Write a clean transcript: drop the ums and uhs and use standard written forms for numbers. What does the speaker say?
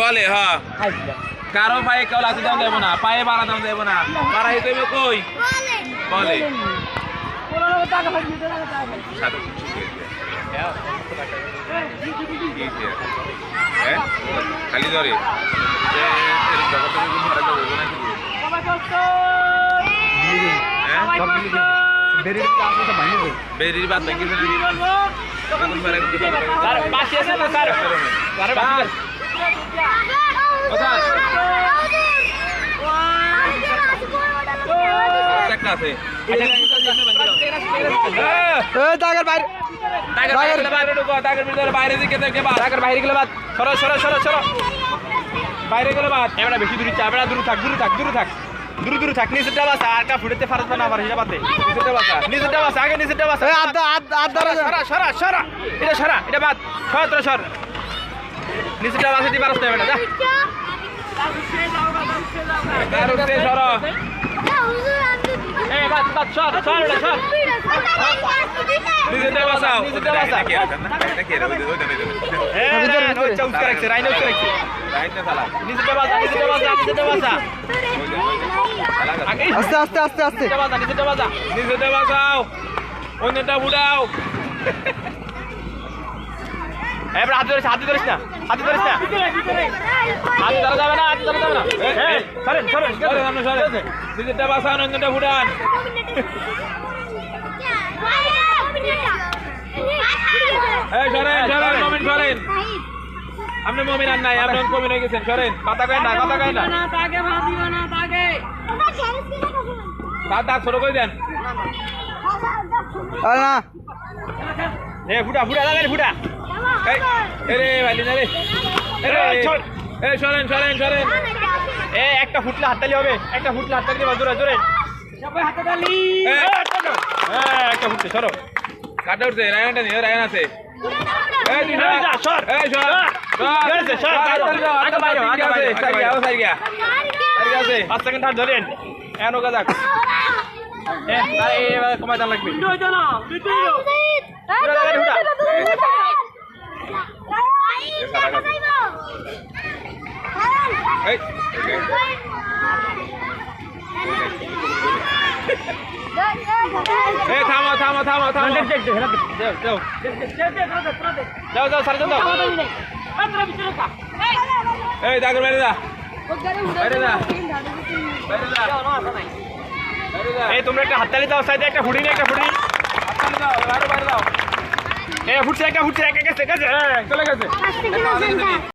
বলে হ্যাঁ কারো পায়ে কেউ লাথি দাম দেবো না, পায়ে বাড়া দাম দেবো না, বাড়া হিতে কই বলে খালি ধরে বেরির বাদ নাকি বাইরে গেলে বাদ এবার বেশি দূরে চাপড়া দূরে থাক দূরে থাক দূরে থাক দূরে দূরে থাক নিচেরটা বাসা আর কা ফুটেতে পারবে না আবার হিসাব আছে নিচেরটা বাসা আগে নিচেরটা বাসা সরা সরা সরা এটা সরা এটা বাদ সরা সর নিচেরটা বাসা দি পারছ না বেটা যা দারুতে সরা এই বাদ বাদ সর সর এটা সর নিচেরটা বাসাও নিচেরটা বাসা কি আছে না এটা কি রে ওই চাউস করেছে রাইনো করেছে রাইতে সালা নিচেরটা বাসা নিচেরটা বাসা নিচেরটা বাসা আস্তে আস্তে আস্তে আস্তে নিজেটা বাঁচাও অন্যটা বুড়াও এবার হাতে ধরিস না হাতে ধরা যাবে না নিজেরটা বাঁচান অন্যটা বুড়ান সরেন আপনি মমিন আর নাই আপনি কমিন হয়ে গেছেন সরেন কথা কয় না দাঁত ছোট করে দেন ফুটা লাগালে ফুটা সরেন একটা ফুটলে হাততালি হবে একটা ফুটলে হাততালি দেবা জোরে জোরে একটা ফুটলে সরো কাটা উঠছে রায়নটা নিয়ে রায়ন আছে ধরেন এনো গাজাক কমাই দাম লাগবে থামো যাও সারজন দাও এই দাগর বাইরে যা এই তোমরা একটা হাততালি দাও সাইডে একটা ফুটি একটা ফুটি হাততালি দাও বাইরে দাও ফুটছে একটা ফুটছে চলে গেছে